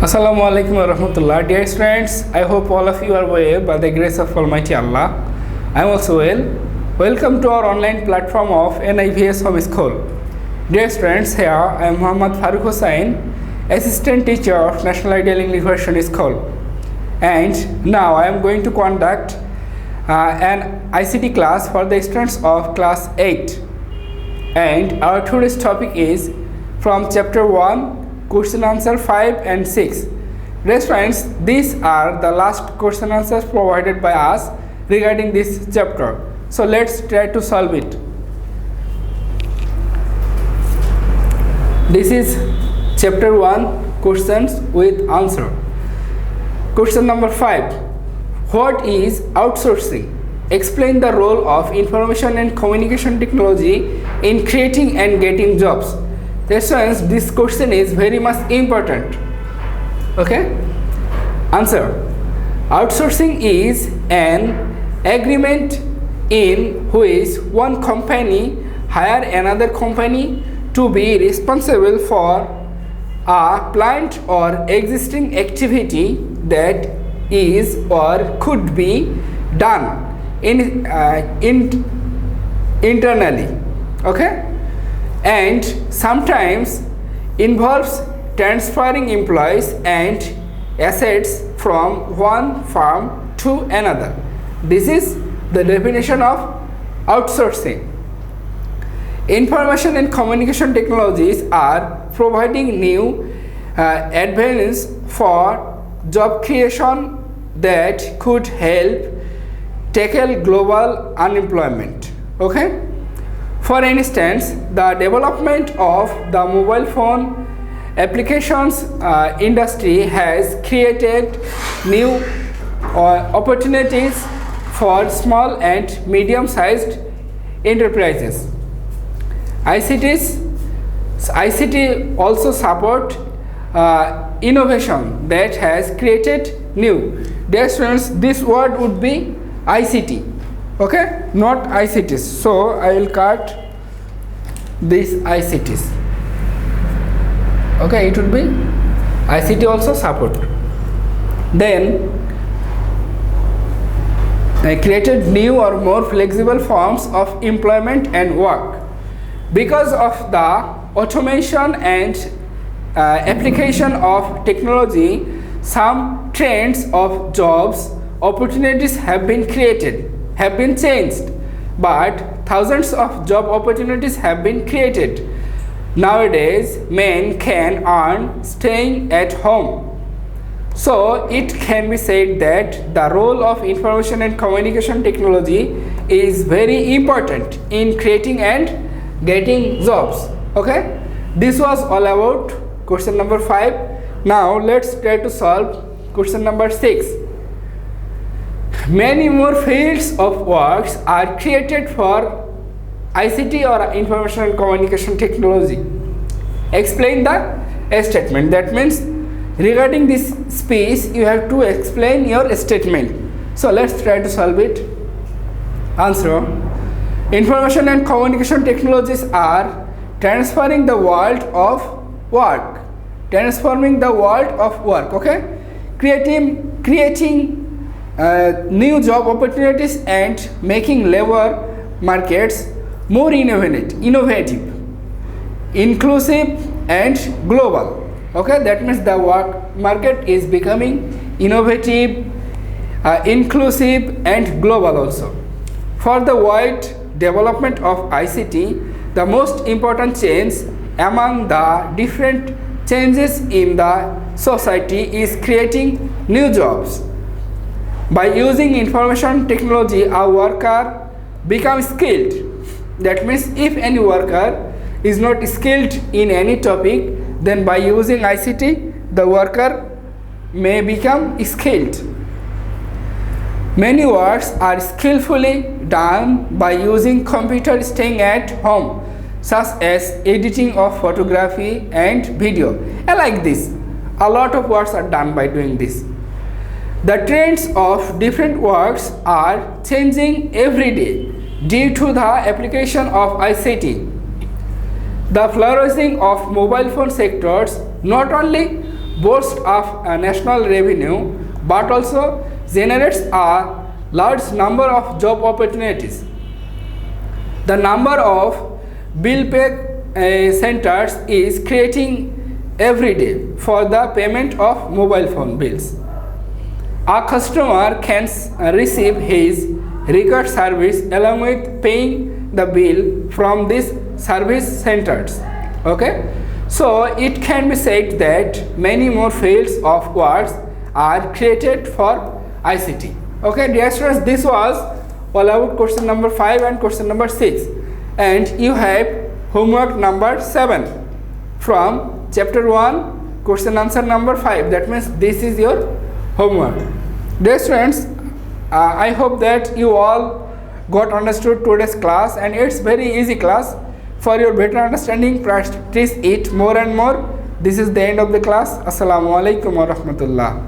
Assalamu alaikum wa rahmatullah. Dear friends, I hope all of you are well by the grace of Almighty Allah. I am also well. Welcome to our online platform of NIVS Home School. Dear friends, here I am Muhammad Farooq Hussain, Assistant Teacher of National Ideal English Version School. And now I am going to conduct an ICT class for the students of class 8. And our today's topic is from chapter 1, question answer 5 and 6. Dear friends, these are the last question answers provided by us regarding this chapter. So let's try to solve it. This is chapter 1, questions with answer. Question number 5. What is outsourcing? Explain the role of information and communication technology in creating and getting jobs. This question is very much important. Okay? Answer. Outsourcing is an agreement in which one company hire another company to be responsible for a planned or existing activity that is or could be done internally. Okay? And sometimes involves transferring employees and assets from one firm to another. This is the definition of outsourcing. Information and communication technologies are providing new advances for job creation that could help tackle global unemployment. Okay? For instance, the development of the mobile phone applications industry has created new opportunities for small and medium-sized enterprises. ICT also support innovation that has created new. Dear students, this word would be ICT. Okay, not ICTs. So I will cut this ICTs. Okay, it would be ICT also support. Then I created new or more flexible forms of employment and work. Because of the automation and application of technology, some trends of jobs opportunities have been changed, but thousands of job opportunities have been created. Nowadays, men can earn staying at home. So it can be said that the role of information and communication technology is very important in creating and getting jobs. Okay, this was all about question number 5. Now let's try to solve question number 6. Many more fields of works are created for ICT or information and communication technology. Explain the statement. That means regarding this speech, you have to explain your statement. So let's try to solve it. Answer. Information and communication technologies are transforming the world of work. Transforming the world of work. Okay? Creating new job opportunities and making labor markets more innovative, inclusive and global. Okay, that means the work market is becoming innovative, inclusive and global also. For the wide development of ICT, the most important change among the different changes in the society is creating new jobs. By using information technology, a worker becomes skilled. That means if any worker is not skilled in any topic, then by using ICT, the worker may become skilled. Many works are skillfully done by using computer staying at home, such as editing of photography and video. I like this. A lot of works are done by doing this. The trends of different works are changing every day due to the application of ICT. The flourishing of mobile phone sectors not only boasts of a national revenue but also generates a large number of job opportunities. The number of bill pay centers is creating every day for the payment of mobile phone bills. A customer can receive his required service along with paying the bill from these service centers. Okay, so it can be said that many more fields of works are created for ICT. Okay, dear students, this was all about question number 5 and question number 6, and you have homework number 7 from chapter 1, question answer number 5. That means this is your homework. Dear students, I hope that you all got understood today's class, and it's very easy class. For your better understanding, practice it more and more. This is the end of the class. Assalamu alaikum wa rahmatullah.